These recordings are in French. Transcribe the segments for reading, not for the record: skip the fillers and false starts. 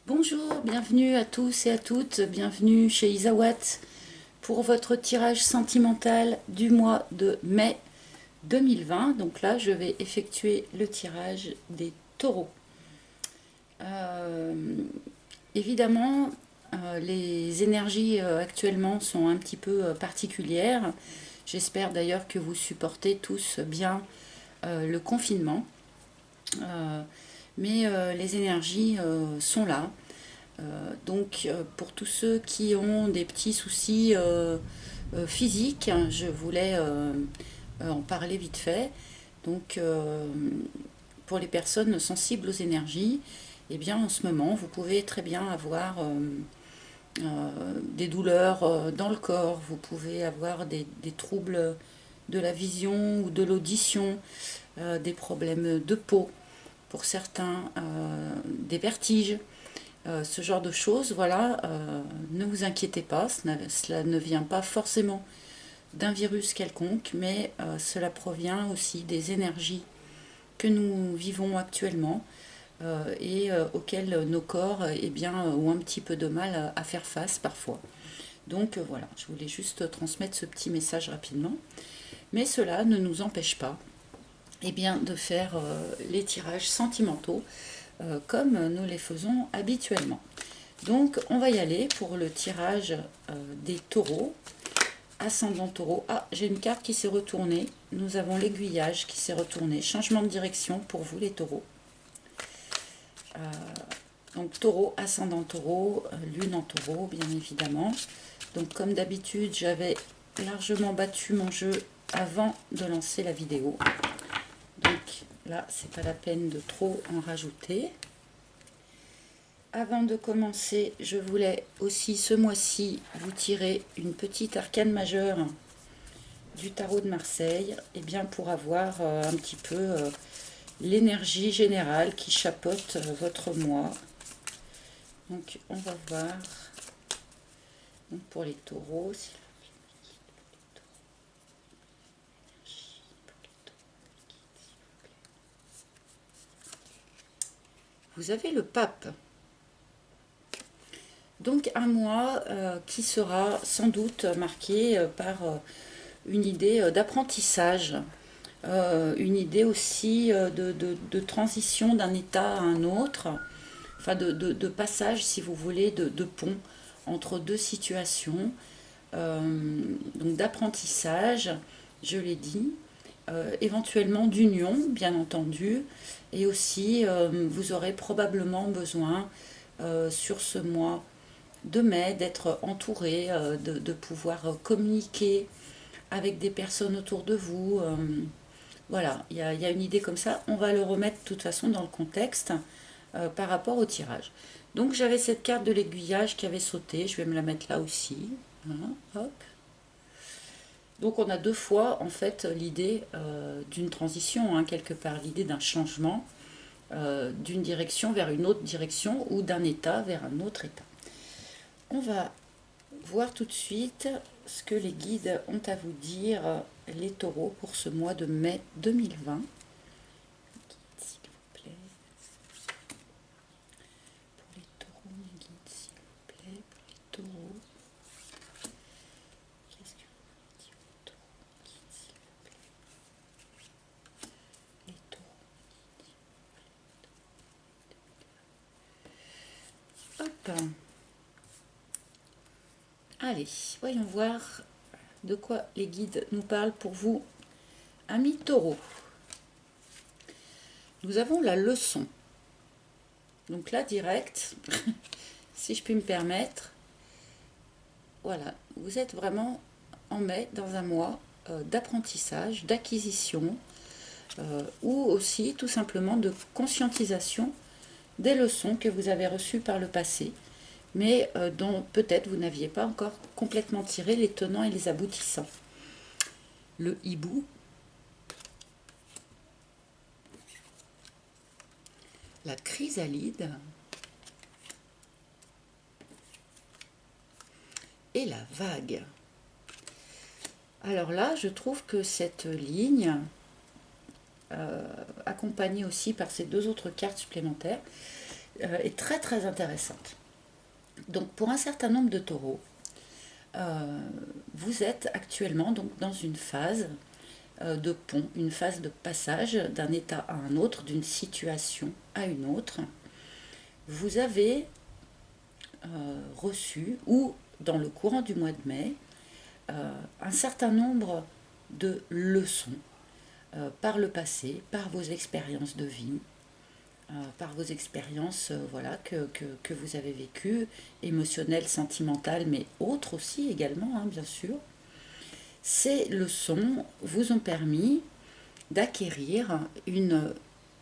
Bonjour, bienvenue à tous et à toutes, bienvenue chez Isawat pour votre tirage sentimental du mois de mai 2020. Donc là, je vais effectuer le tirage des taureaux. Euh, Évidemment, les énergies actuellement sont un petit peu particulières. J'espère d'ailleurs que vous supportez tous bien le confinement. Euh, mais les énergies sont là. Donc pour tous ceux qui ont des petits soucis physiques, je voulais en parler vite fait. Donc pour les personnes sensibles aux énergies, eh bien en ce moment vous pouvez très bien avoir des douleurs dans le corps, vous pouvez avoir des troubles de la vision ou de l'audition, des problèmes de peau pour certains, des vertiges. Ce genre de choses, voilà, ne vous inquiétez pas, cela ne vient pas forcément d'un virus quelconque, mais cela provient aussi des énergies que nous vivons actuellement et auxquelles nos corps eh bien, ont un petit peu de mal à faire face parfois. Donc voilà, je voulais juste transmettre ce petit message rapidement, mais cela ne nous empêche pas eh bien, de faire les tirages sentimentaux comme nous les faisons habituellement. Donc on va y aller pour le tirage des taureaux, ascendant taureau. Ah, j'ai une carte qui s'est retournée. Nous avons l'aiguillage qui s'est retourné. Changement de direction pour vous les taureaux. Euh, donc taureau, ascendant taureau, lune en taureau, bien évidemment. Donc comme d'habitude, j'avais largement battu mon jeu avant de lancer la vidéo. Donc là, c'est pas la peine de trop en rajouter. Avant de commencer, je voulais aussi ce mois-ci vous tirer une petite arcane majeure du tarot de Marseille, et bien pour avoir un petit peu l'énergie générale qui chapeaute votre mois. Donc on va voir. Donc pour les taureaux, vous avez le pape. Donc un mois qui sera sans doute marqué par une idée d'apprentissage, une idée aussi de transition d'un état à un autre, enfin de passage, si vous voulez, de pont entre deux situations, donc d'apprentissage, je l'ai dit, éventuellement d'union, bien entendu, et aussi vous aurez probablement besoin sur ce mois de mai d'être entouré, de pouvoir communiquer avec des personnes autour de vous. Voilà, il y a une idée comme ça. On va le remettre de toute façon dans le contexte par rapport au tirage. Donc j'avais cette carte de l'aiguillage qui avait sauté. Je vais me la mettre là aussi. Voilà, hop. Donc on a deux fois en fait l'idée d'une transition, hein, quelque part, l'idée d'un changement d'une direction vers une autre direction ou d'un état vers un autre état. On va voir tout de suite ce que les guides ont à vous dire, les taureaux, pour ce mois de mai 2020. S'il vous plaît. Pour les taureaux, mes guides, s'il vous plaît. Pour les taureaux. Qu'est-ce que vous voulez dire aux taureaux, guides, s'il vous plaît. Les taureaux, guides. Hop. Allez, voyons voir de quoi les guides nous parlent pour vous, amis taureaux. Nous avons la leçon. Donc là, direct, si je puis me permettre, voilà, vous êtes vraiment en mai dans un mois d'apprentissage, d'acquisition, ou aussi tout simplement de conscientisation des leçons que vous avez reçues par le passé, mais dont peut-être vous n'aviez pas encore complètement tiré les tenants et les aboutissants. Le hibou, la chrysalide et la vague. Alors là, je trouve que cette ligne, accompagnée aussi par ces deux autres cartes supplémentaires, est très très intéressante. Donc pour un certain nombre de taureaux, vous êtes actuellement donc dans une phase de pont, une phase de passage d'un état à un autre, d'une situation à une autre. Vous avez reçu, ou dans le courant du mois de mai, un certain nombre de leçons par le passé, par vos expériences de vie, par vos expériences voilà, que vous avez vécues, émotionnelles, sentimentales, mais autres aussi également, hein, bien sûr. Ces leçons vous ont permis d'acquérir une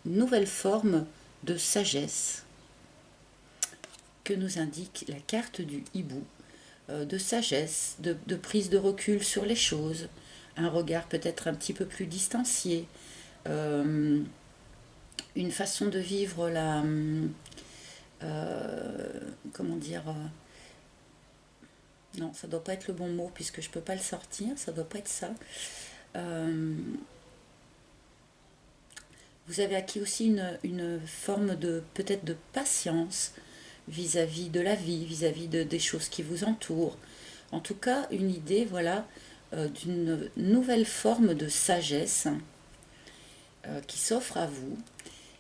nouvelle forme de sagesse que nous indique la carte du hibou, de sagesse, de prise de recul sur les choses, un regard peut-être un petit peu plus distancié, euh, une façon de vivre la... comment dire... non, ça doit pas être le bon mot puisque je peux pas le sortir, ça doit pas être ça. Euh, vous avez acquis aussi une forme de peut-être de patience vis-à-vis de la vie, vis-à-vis des choses qui vous entourent. En tout cas, une idée, voilà, d'une nouvelle forme de sagesse qui s'offre à vous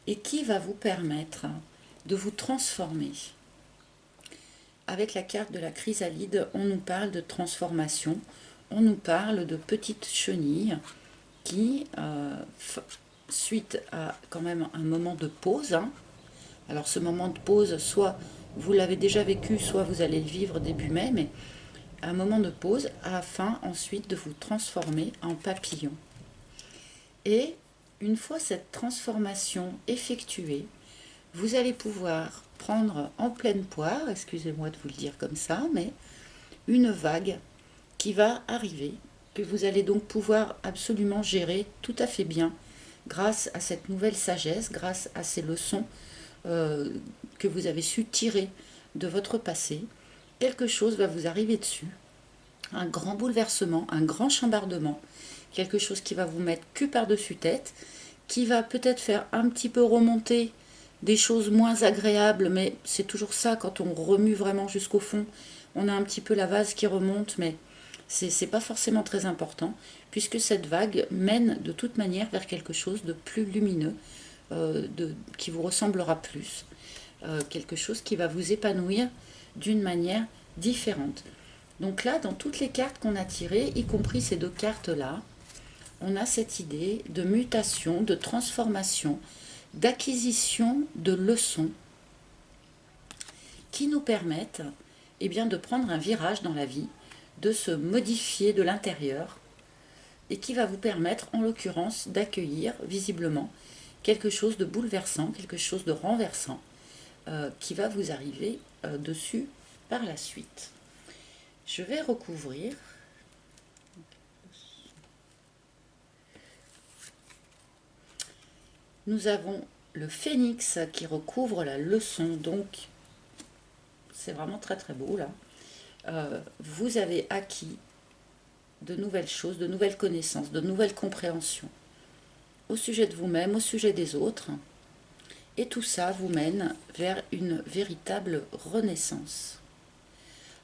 et qui va vous permettre de vous transformer. Avec la carte de la chrysalide, on nous parle de transformation, on nous parle de petites chenilles qui, suite à quand même un moment de pause, hein, alors ce moment de pause, soit vous l'avez déjà vécu, soit vous allez le vivre début mai, mais un moment de pause afin ensuite de vous transformer en papillon. Et une fois cette transformation effectuée, vous allez pouvoir prendre en pleine poire, excusez-moi de vous le dire comme ça, mais une vague qui va arriver, que vous allez donc pouvoir absolument gérer tout à fait bien grâce à cette nouvelle sagesse, grâce à ces leçons que vous avez su tirer de votre passé. Quelque chose va vous arriver dessus, un grand bouleversement, un grand chambardement, quelque chose qui va vous mettre cul par-dessus tête, qui va peut-être faire un petit peu remonter des choses moins agréables, mais c'est toujours ça quand on remue vraiment jusqu'au fond. On a un petit peu la vase qui remonte, mais c'est pas forcément très important, puisque cette vague mène de toute manière vers quelque chose de plus lumineux, qui vous ressemblera plus, quelque chose qui va vous épanouir d'une manière différente. Donc là, dans toutes les cartes qu'on a tirées, y compris ces deux cartes-là, on a cette idée de mutation, de transformation, d'acquisition de leçons qui nous permettent eh bien, de prendre un virage dans la vie, de se modifier de l'intérieur et qui va vous permettre, en l'occurrence, d'accueillir visiblement quelque chose de bouleversant, quelque chose de renversant qui va vous arriver dessus par la suite. Je vais recouvrir. Nous avons le phénix qui recouvre la leçon, donc c'est vraiment très très beau là. Vous avez acquis de nouvelles choses, de nouvelles connaissances, de nouvelles compréhensions au sujet de vous-même, au sujet des autres. Et tout ça vous mène vers une véritable renaissance.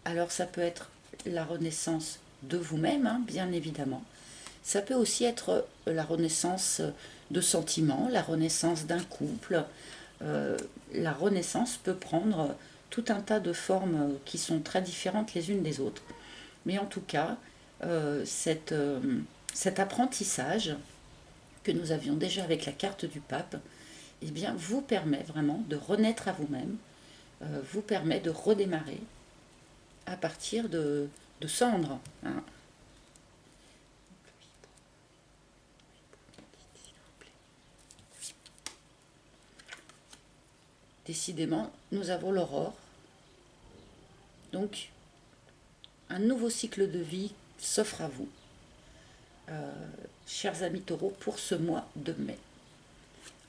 Alors ça peut être la renaissance de vous-même, hein, bien évidemment. Ça peut aussi être la renaissance de sentiments, la renaissance d'un couple. La renaissance peut prendre tout un tas de formes qui sont très différentes les unes des autres. Mais en tout cas, cet apprentissage que nous avions déjà avec la carte du pape, eh bien, vous permet vraiment de renaître à vous-même, vous permet de redémarrer à partir de cendres. Hein. Décidément, nous avons l'aurore. Donc, un nouveau cycle de vie s'offre à vous, chers amis taureaux, pour ce mois de mai.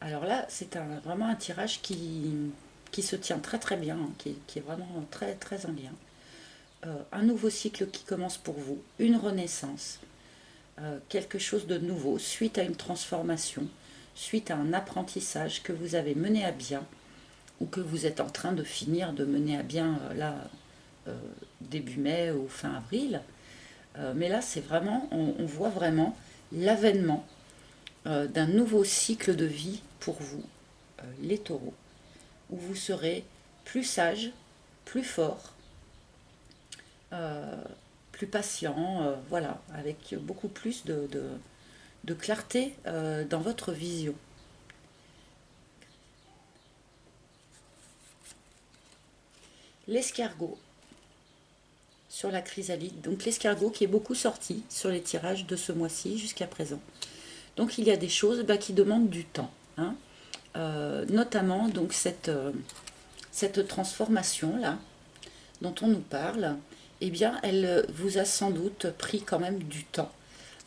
Alors là, c'est vraiment un tirage qui se tient très très bien, hein, qui est vraiment très très en lien. Un nouveau cycle qui commence pour vous, une renaissance, quelque chose de nouveau, suite à une transformation, suite à un apprentissage que vous avez mené à bien, ou que vous êtes en train de finir de mener à bien là, début mai ou fin avril. Mais là, c'est vraiment, on voit vraiment l'avènement d'un nouveau cycle de vie pour vous, les taureaux, où vous serez plus sage, plus fort, euh, plus patient, voilà, avec beaucoup plus de clarté dans votre vision. L'escargot sur la chrysalide, donc l'escargot qui est beaucoup sorti sur les tirages de ce mois-ci jusqu'à présent. Donc il y a des choses qui demandent du temps, hein. Notamment donc cette transformation là dont on nous parle, eh bien elle vous a sans doute pris quand même du temps.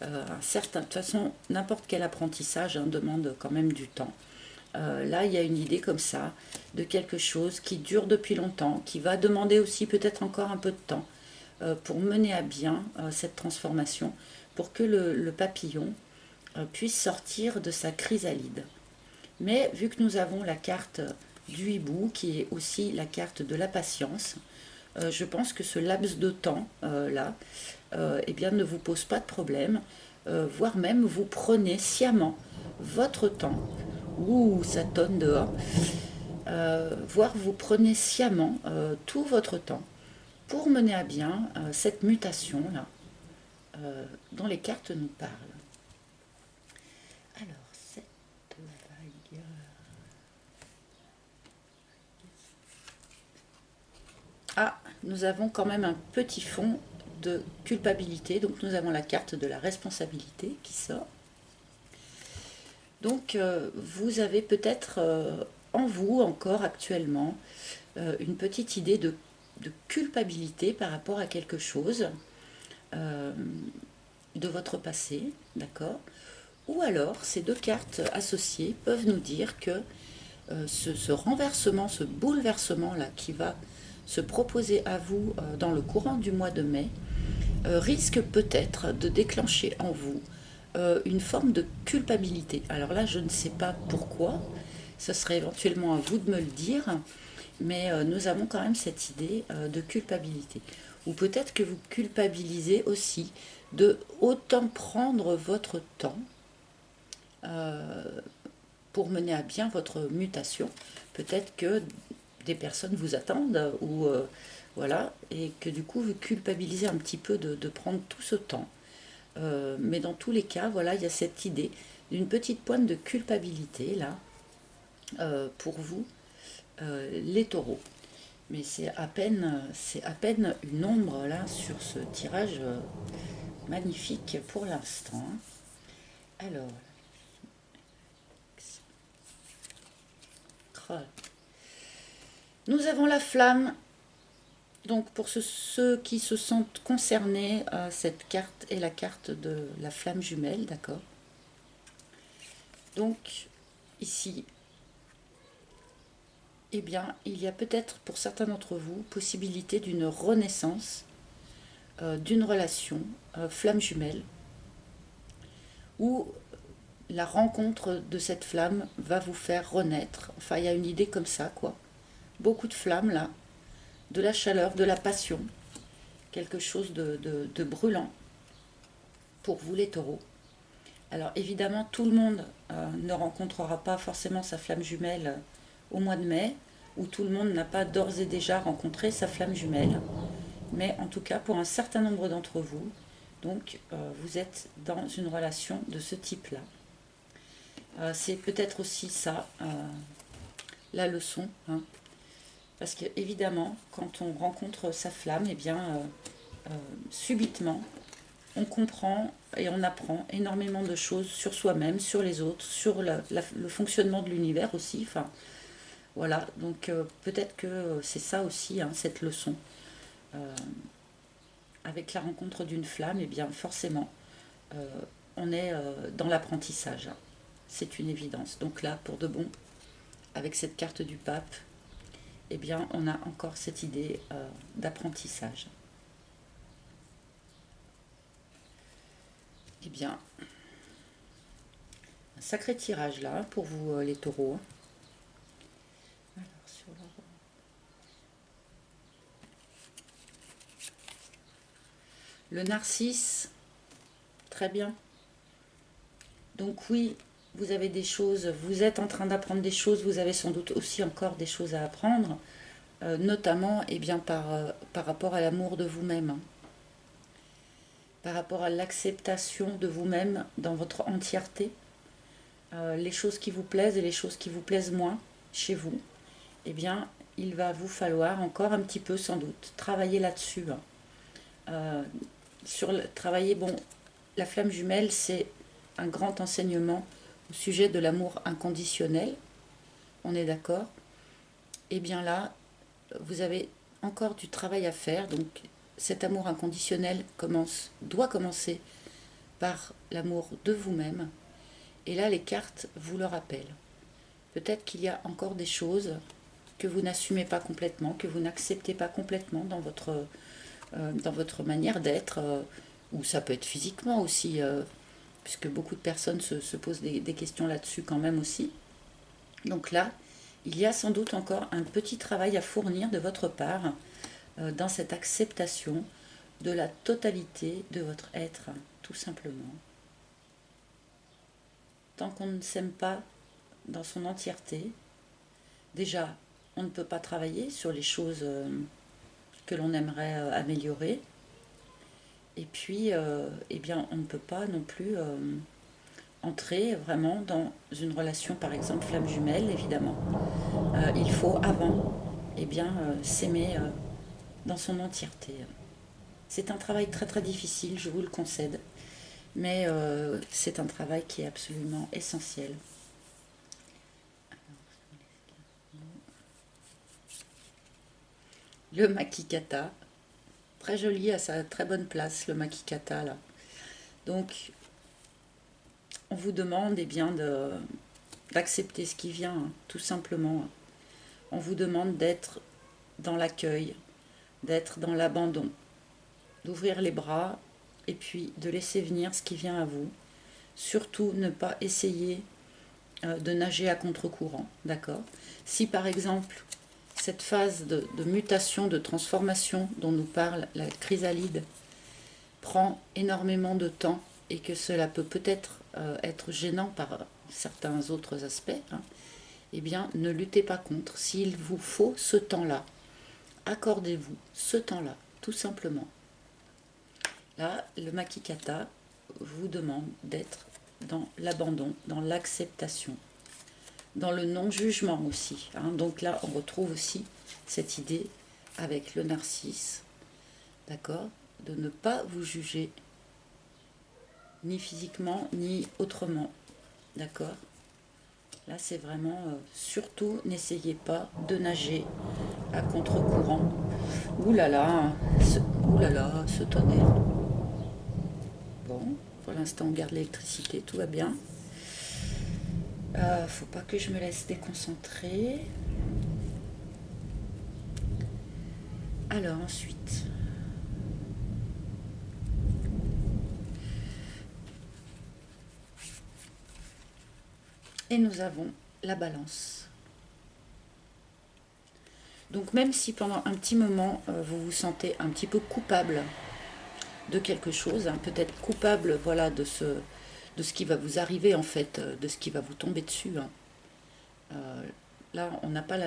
De toute façon, n'importe quel apprentissage demande quand même du temps. Là, il y a une idée comme ça, de quelque chose qui dure depuis longtemps, qui va demander aussi peut-être encore un peu de temps pour mener à bien cette transformation, pour que le papillon puisse sortir de sa chrysalide. Mais vu que nous avons la carte du hibou, qui est aussi la carte de la patience, je pense que ce laps de temps là, eh bien, ne vous pose pas de problème, voire même vous prenez sciemment votre temps. Ouh, ça tonne dehors. Voire vous prenez sciemment tout votre temps pour mener à bien cette mutation là dont les cartes nous parlent. Alors, cette vague. Ah, nous avons quand même un petit fond de culpabilité. Donc nous avons la carte de la responsabilité qui sort. Donc vous avez peut-être en vous encore actuellement une petite idée de culpabilité par rapport à quelque chose euh, de votre passé, d'accord. Ou alors ces deux cartes associées peuvent nous dire que ce renversement, ce bouleversement-là qui va se proposer à vous dans le courant du mois de mai risque peut-être de déclencher en vous une forme de culpabilité. Alors là, je ne sais pas pourquoi, ce serait éventuellement à vous de me le dire, mais nous avons quand même cette idée de culpabilité. Ou peut-être que vous culpabilisez aussi de autant prendre votre temps euh, pour mener à bien votre mutation. Peut-être que des personnes vous attendent ou voilà, et que du coup vous culpabilisez un petit peu de prendre tout ce temps. Mais dans tous les cas, voilà, il y a cette idée d'une petite pointe de culpabilité là pour vous, les taureaux. Mais c'est à peine une ombre là sur ce tirage magnifique pour l'instant. Alors, nous avons la flamme. Donc pour ceux qui se sentent concernés, cette carte est la carte de la flamme jumelle, d'accord. Donc ici, eh bien, il y a peut-être pour certains d'entre vous possibilité d'une renaissance d'une relation flamme jumelle, où la rencontre de cette flamme va vous faire renaître. Enfin, il y a une idée comme ça, quoi. Beaucoup de flammes là, de la chaleur, de la passion, quelque chose de brûlant pour vous les taureaux. Alors évidemment, tout le monde ne rencontrera pas forcément sa flamme jumelle au mois de mai, ou tout le monde n'a pas d'ores et déjà rencontré sa flamme jumelle. Mais en tout cas, pour un certain nombre d'entre vous, donc vous êtes dans une relation de ce type-là. C'est peut-être aussi ça, la leçon, hein. Parce que évidemment, quand on rencontre sa flamme, eh bien, subitement, on comprend et on apprend énormément de choses sur soi-même, sur les autres, sur le fonctionnement de l'univers aussi. Enfin, voilà, donc peut-être que c'est ça aussi, hein, cette leçon. Euh, avec la rencontre d'une flamme, eh bien forcément, euh, on est dans l'apprentissage. C'est une évidence. Donc là, pour de bon, avec cette carte du pape, eh bien, on a encore cette idée d'apprentissage. Eh bien, un sacré tirage là pour vous les taureaux. Alors, sur Le narcisse, très bien. Donc oui, vous avez des choses, vous êtes en train d'apprendre des choses, vous avez sans doute aussi encore des choses à apprendre, notamment par rapport à l'amour de vous-même, hein, par rapport à l'acceptation de vous-même dans votre entièreté, les choses qui vous plaisent et les choses qui vous plaisent moins chez vous, eh bien, il va vous falloir encore un petit peu sans doute travailler là-dessus, hein. Travailler, bon, la flamme jumelle, c'est un grand enseignement au sujet de l'amour inconditionnel, on est d'accord. Et bien là, vous avez encore du travail à faire, donc cet amour inconditionnel doit commencer par l'amour de vous-même, et là les cartes vous le rappellent. Peut-être qu'il y a encore des choses que vous n'assumez pas complètement, que vous n'acceptez pas complètement dans votre manière d'être, ou ça peut être physiquement aussi, puisque beaucoup de personnes se posent des questions là-dessus quand même aussi. Donc là, il y a sans doute encore un petit travail à fournir de votre part dans cette acceptation de la totalité de votre être, tout simplement. Tant qu'on ne s'aime pas dans son entièreté, déjà, on ne peut pas travailler sur les choses que l'on aimerait améliorer. Et puis, eh bien, on ne peut pas non plus entrer vraiment dans une relation, par exemple, flamme jumelle, évidemment. Il faut avant, eh bien, s'aimer dans son entièreté. C'est un travail très très difficile, je vous le concède, mais c'est un travail qui est absolument essentiel. Le makikata, très joli à sa très bonne place, le makikata là. Donc, on vous demande eh bien, d'accepter ce qui vient, hein, tout simplement. On vous demande d'être dans l'accueil, d'être dans l'abandon, d'ouvrir les bras et puis de laisser venir ce qui vient à vous. Surtout ne pas essayer de nager à contre-courant, d'accord? Si par exemple cette phase de mutation, de transformation dont nous parle la chrysalide prend énormément de temps et que cela peut peut-être être gênant par certains autres aspects, hein, eh bien ne luttez pas contre. S'il vous faut ce temps-là, accordez-vous ce temps-là, tout simplement. Là, le makikata vous demande d'être dans l'abandon, dans l'acceptation, dans le non-jugement aussi, hein. Donc là, on retrouve aussi cette idée avec le narcisse, d'accord, de ne pas vous juger, ni physiquement, ni autrement, d'accord. Là, c'est vraiment, surtout, n'essayez pas de nager à contre-courant. Ouh là là, ouh là là, ce tonnerre. Bon, pour l'instant, on garde l'électricité, tout va bien. Faut pas que je me laisse déconcentrer. Alors ensuite, et nous avons la balance. Donc même si pendant un petit moment, vous vous sentez un petit peu coupable de quelque chose, hein, peut-être coupable, voilà, de ce qui va vous arriver en fait, de ce qui va vous tomber dessus, hein. Là, on n'a pas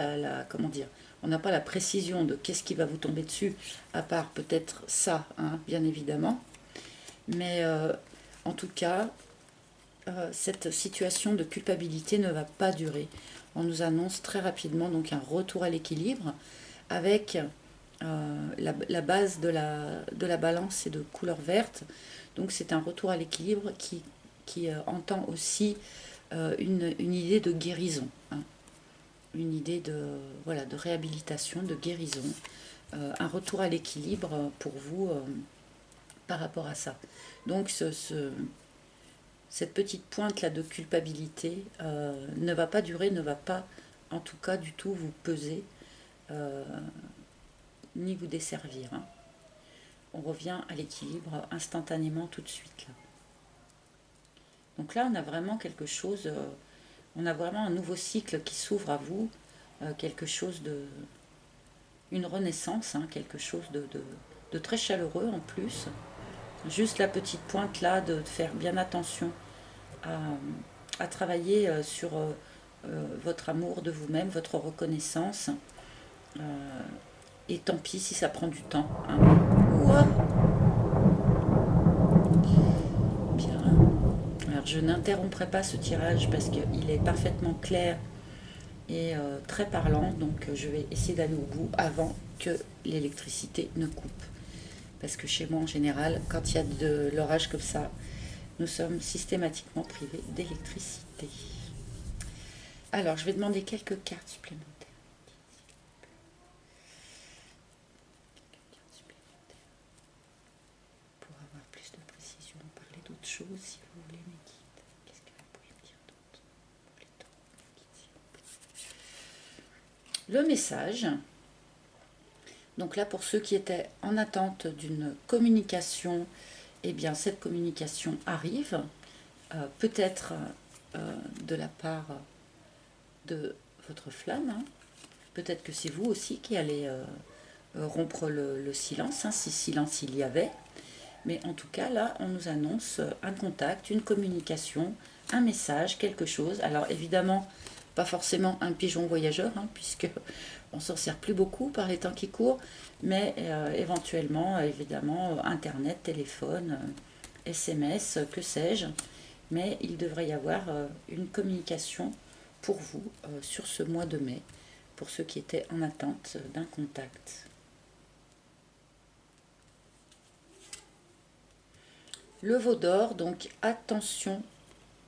comment dire, on n'a pas la précision de qu'est-ce qui va vous tomber dessus, à part peut-être ça, hein, bien évidemment. Mais en tout cas, cette situation de culpabilité ne va pas durer. On nous annonce très rapidement donc un retour à l'équilibre avec la base de la balance est de couleur verte. Donc c'est un retour à l'équilibre qui entend aussi une idée de guérison, hein. Une idée voilà, de réhabilitation, de guérison, un retour à l'équilibre pour vous par rapport à ça. Donc cette petite pointe là de culpabilité ne va pas durer, ne va pas en tout cas du tout vous peser ni vous desservir, hein. On revient à l'équilibre instantanément tout de suite là. Donc là on a vraiment quelque chose, on a vraiment un nouveau cycle qui s'ouvre à vous, quelque chose une renaissance, hein, quelque chose de très chaleureux en plus, Juste la petite pointe là, de faire bien attention à, à travailler sur votre amour de vous-même, votre reconnaissance. Euh, et tant pis si ça prend du temps, hein. Ouah, bien. Alors je n'interromprai pas ce tirage parce qu'il est parfaitement clair et très parlant, donc je vais essayer d'aller au bout avant que l'électricité ne coupe. Parce que chez moi en général, quand il y a de l'orage comme ça, nous sommes systématiquement privés d'électricité. Alors je vais demander quelques cartes supplémentaires. Pour avoir plus de précision, parler d'autre chose si vous voulez, mes guides. Qu'est-ce que vous pouvez me dire d'autre pour les taureaux? Le message. Donc là, pour ceux qui étaient en attente d'une communication, eh bien cette communication arrive, peut-être de la part de votre flamme, hein. Peut-être que c'est vous aussi qui allez rompre le silence, hein, si silence il y avait. Mais en tout cas, là, on nous annonce un contact, une communication, un message, quelque chose. Alors évidemment, pas forcément un pigeon voyageur, hein, puisque on s'en sert plus beaucoup par les temps qui courent, mais éventuellement, évidemment, Internet, téléphone, SMS, que sais-je. Mais il devrait y avoir une communication pour vous sur ce mois de mai, pour ceux qui étaient en attente d'un contact. Le veau d'or, donc attention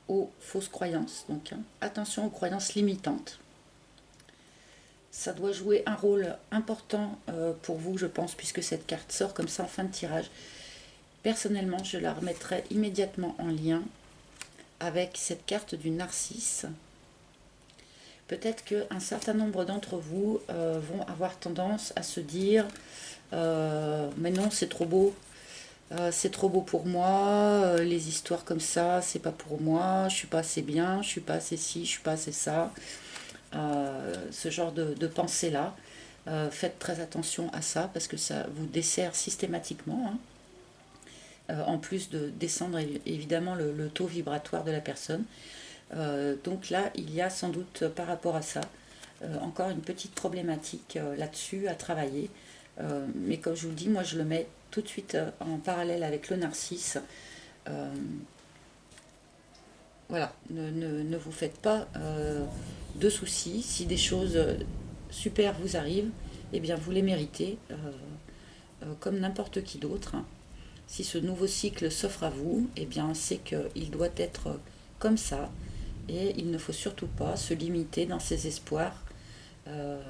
aux fausses croyances, donc hein, attention aux croyances limitantes. Ça doit jouer un rôle important pour vous, je pense, puisque cette carte sort comme ça en fin de tirage. Personnellement, je la remettrai immédiatement en lien avec cette carte du narcisse. Peut-être qu'un certain nombre d'entre vous vont avoir tendance à se dire mais non, c'est trop beau. C'est trop beau pour moi, les histoires comme ça, c'est pas pour moi, je suis pas assez bien, je suis pas assez ci, je suis pas assez ça. Ce genre de pensée-là. Faites très attention à ça parce que ça vous dessert systématiquement, hein. En plus de descendre évidemment le taux vibratoire de la personne. Donc là, il y a sans doute par rapport à ça encore une petite problématique là-dessus à travailler. Mais comme je vous le dis, moi je le mets tout de suite en parallèle avec le narcisse. Voilà, ne vous faites pas de soucis. Si des choses super vous arrivent, eh bien vous les méritez comme n'importe qui d'autre, hein. Si ce nouveau cycle s'offre à vous, eh bien c'est qu'il doit être comme ça. Et il ne faut surtout pas se limiter dans ses espoirs euh,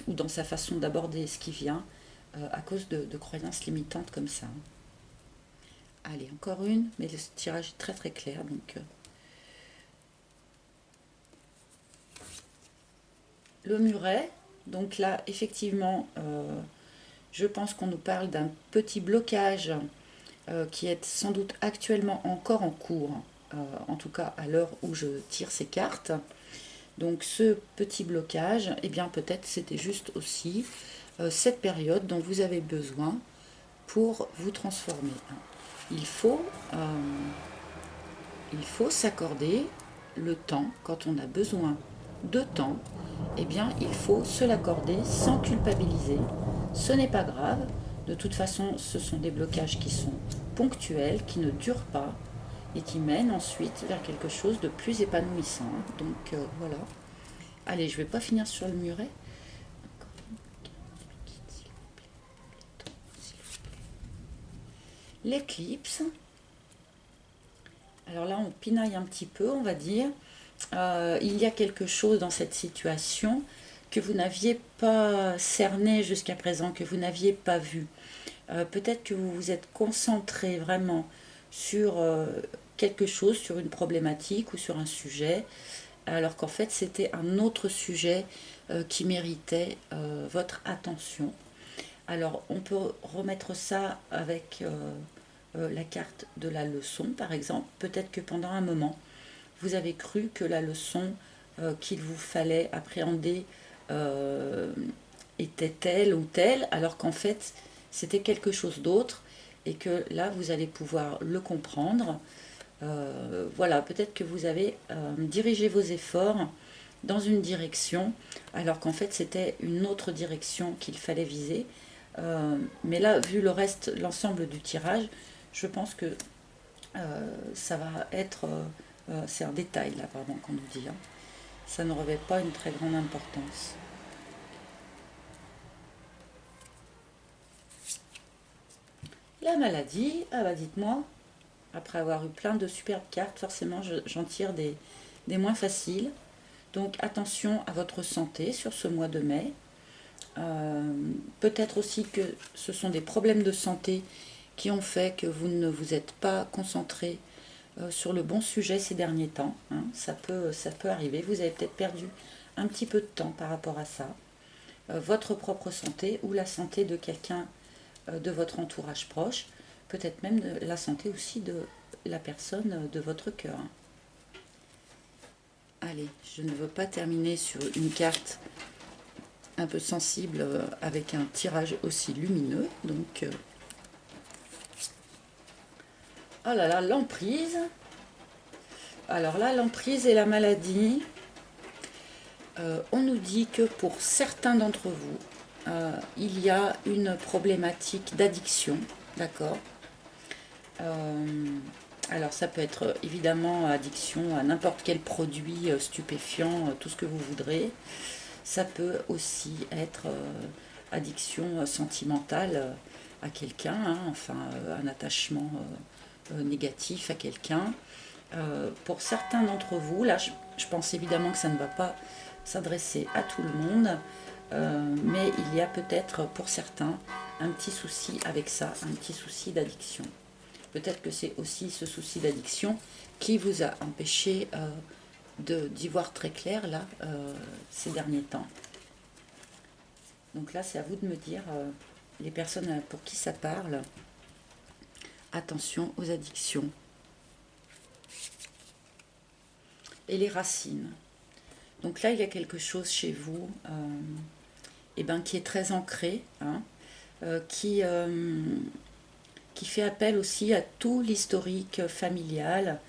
ou dans sa façon d'aborder ce qui vient à cause de croyances limitantes comme ça. Allez, encore une, mais le tirage est très très clair. Donc, le muret, donc là, effectivement, je pense qu'on nous parle d'un petit blocage qui est sans doute actuellement encore en cours, en tout cas à l'heure où je tire ces cartes. Donc ce petit blocage, eh bien peut-être c'était juste aussi cette période dont vous avez besoin pour vous transformer. Il faut, euh, il faut s'accorder le temps quand on a besoin de temps. Eh bien, il faut se l'accorder sans culpabiliser. Ce n'est pas grave. De toute façon, ce sont des blocages qui sont ponctuels, qui ne durent pas et qui mènent ensuite vers quelque chose de plus épanouissant. Donc voilà. Allez, je ne vais pas finir sur le muret. L'éclipse. Alors là, on pinaille un petit peu, on va dire. Il y a quelque chose dans cette situation que vous n'aviez pas cerné jusqu'à présent, que vous n'aviez pas vu. Peut-être que vous vous êtes concentré vraiment sur quelque chose, sur une problématique ou sur un sujet, alors qu'en fait c'était un autre sujet qui méritait votre attention. Alors on peut remettre ça avec la carte de la leçon par exemple. Peut-être que pendant un moment, vous avez cru que la leçon qu'il vous fallait appréhender était telle ou telle, alors qu'en fait c'était quelque chose d'autre et que là, vous allez pouvoir le comprendre. Voilà, peut-être que vous avez dirigé vos efforts dans une direction, alors qu'en fait c'était une autre direction qu'il fallait viser. Mais là, vu le reste, l'ensemble du tirage, je pense que ça va être... c'est un détail là, pardon, qu'on nous dit. Hein. Ça ne revêt pas une très grande importance. La maladie, ah bah dites-moi, après avoir eu plein de superbes cartes, forcément j'en tire des moins faciles. Donc attention à votre santé sur ce mois de mai. Peut-être aussi que ce sont des problèmes de santé qui ont fait que vous ne vous êtes pas concentré sur le bon sujet ces derniers temps. Hein. Ça peut arriver. Vous avez peut-être perdu un petit peu de temps par rapport à ça. Votre propre santé ou la santé de quelqu'un de votre entourage proche. Peut-être même de la santé aussi de la personne de votre cœur. Allez, je ne veux pas terminer sur une carte un peu sensible avec un tirage aussi lumineux. Donc, oh là là, l'emprise. Alors là, l'emprise et la maladie. On nous dit que pour certains d'entre vous, il y a une problématique d'addiction, d'accord. Alors ça peut être évidemment addiction à n'importe quel produit stupéfiant, tout ce que vous voudrez. Ça peut aussi être addiction sentimentale à quelqu'un, hein, enfin un attachement négatif à quelqu'un. Pour certains d'entre vous, là je pense évidemment que ça ne va pas s'adresser à tout le monde, mais il y a peut-être pour certains un petit souci avec ça, un petit souci d'addiction. Peut-être que c'est aussi ce souci d'addiction qui vous a empêché d'y voir très clair là ces derniers temps. Donc là, c'est à vous de me dire, les personnes pour qui ça parle, attention aux addictions. Et les racines. Donc là, il y a quelque chose chez vous qui est très ancré, hein, qui fait appel aussi à tout l'historique familial,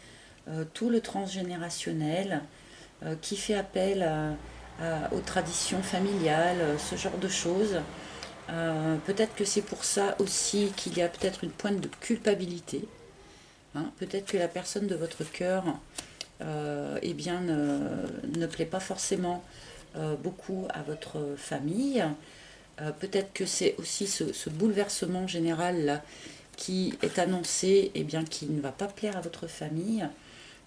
tout le transgénérationnel, qui fait appel aux traditions familiales, ce genre de choses. Peut-être que c'est pour ça aussi qu'il y a peut-être une pointe de culpabilité. Hein. Peut-être que la personne de votre cœur ne plaît pas forcément beaucoup à votre famille. Peut-être que c'est aussi ce bouleversement général là, qui est annoncé, qui ne va pas plaire à votre famille.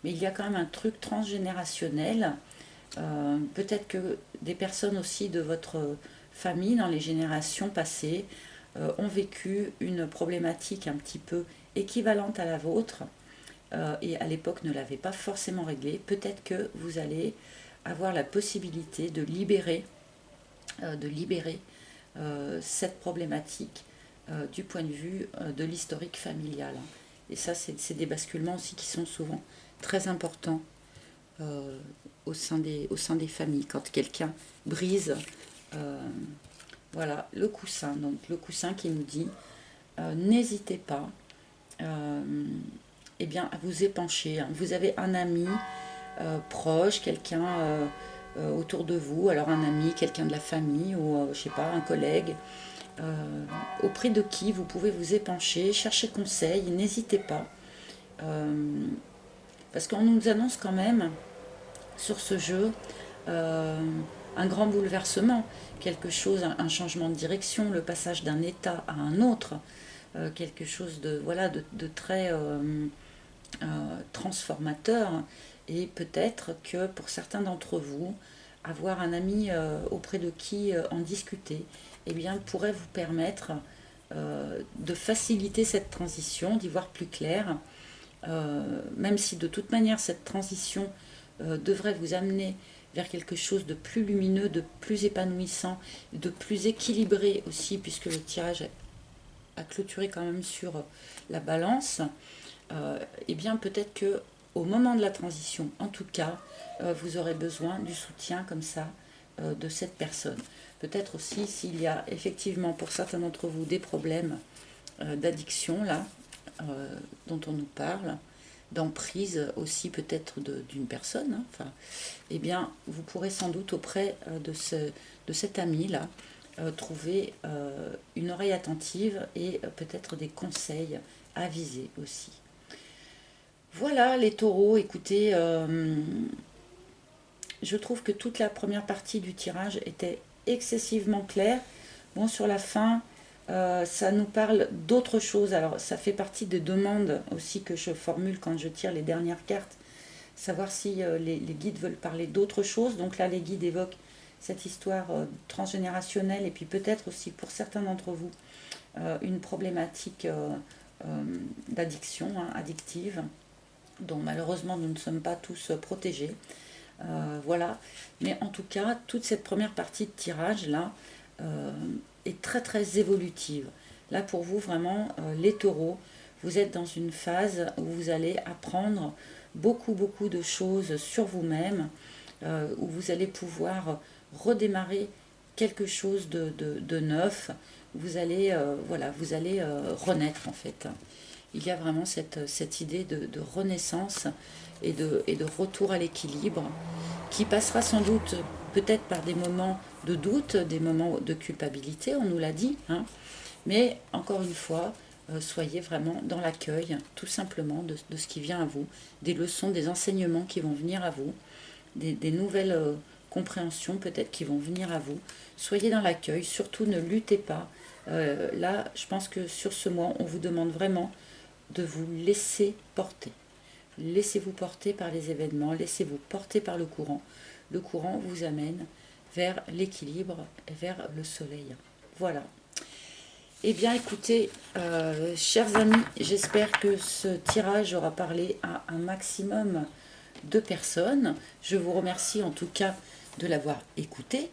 Mais il y a quand même un truc transgénérationnel. Peut-être que des personnes aussi de votre famille, dans les générations passées, ont vécu une problématique un petit peu équivalente à la vôtre, et à l'époque ne l'avaient pas forcément réglée. Peut-être que vous allez avoir la possibilité de libérer cette problématique du point de vue de l'historique familial. Et ça, c'est des basculements aussi qui sont souvent très importants au sein des familles. Quand quelqu'un brise, voilà, le coussin. Donc le coussin qui nous dit, n'hésitez pas à vous épancher. Hein. Vous avez un ami proche, quelqu'un autour de vous, alors un ami, quelqu'un de la famille ou je sais pas, un collègue, auprès de qui vous pouvez vous épancher, chercher conseil, n'hésitez pas. Parce qu'on nous annonce quand même sur ce jeu un grand bouleversement, quelque chose, un changement de direction, le passage d'un état à un autre, quelque chose de très transformateur. Et peut-être que pour certains d'entre vous, avoir un ami auprès de qui en discuter pourrait vous permettre de faciliter cette transition, d'y voir plus clair, même si de toute manière cette transition devrait vous amener vers quelque chose de plus lumineux, de plus épanouissant, de plus équilibré aussi, puisque le tirage a clôturé quand même sur la balance. Peut-être que au moment de la transition, en tout cas, vous aurez besoin du soutien comme ça de cette personne. Peut-être aussi s'il y a effectivement pour certains d'entre vous des problèmes d'addiction là, dont on nous parle, d'emprise aussi peut-être d'une personne, hein, enfin, eh bien, vous pourrez sans doute auprès de cet ami-là trouver une oreille attentive et peut-être des conseils avisés aussi. Voilà les taureaux, écoutez, je trouve que toute la première partie du tirage était excessivement claire. Bon, sur la fin, ça nous parle d'autre chose. Alors, ça fait partie des demandes aussi que je formule quand je tire les dernières cartes. Savoir si les guides veulent parler d'autre chose. Donc là, les guides évoquent cette histoire transgénérationnelle et puis peut-être aussi pour certains d'entre vous, une problématique d'addiction, hein, addictive, dont malheureusement nous ne sommes pas tous protégés. Voilà. Mais en tout cas, toute cette première partie de tirage là est très très évolutive. Là pour vous vraiment, les taureaux, vous êtes dans une phase où vous allez apprendre beaucoup de choses sur vous-même, où vous allez pouvoir redémarrer quelque chose de neuf. Vous allez, voilà, vous allez renaître en fait. Il y a vraiment cette idée de renaissance et de retour à l'équilibre qui passera sans doute peut-être par des moments de doute, des moments de culpabilité, on nous l'a dit, hein, mais encore une fois, soyez vraiment dans l'accueil, tout simplement, de ce qui vient à vous, des leçons, des enseignements qui vont venir à vous, des nouvelles compréhensions peut-être qui vont venir à vous. Soyez dans l'accueil, surtout ne luttez pas. Là, je pense que sur ce mois, on vous demande vraiment de vous laisser porter. Laissez-vous porter par les événements, laissez-vous porter par le courant. Le courant vous amène vers l'équilibre et vers le soleil. Voilà. Eh bien, écoutez, chers amis, j'espère que ce tirage aura parlé à un maximum de personnes. Je vous remercie en tout cas de l'avoir écouté.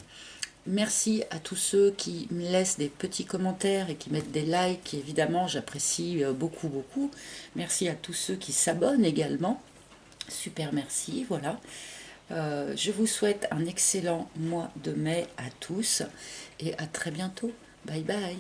Merci à tous ceux qui me laissent des petits commentaires et qui mettent des likes. Évidemment, j'apprécie beaucoup. Merci à tous ceux qui s'abonnent également. Super merci, voilà. Je vous souhaite un excellent mois de mai à tous et à très bientôt. Bye bye.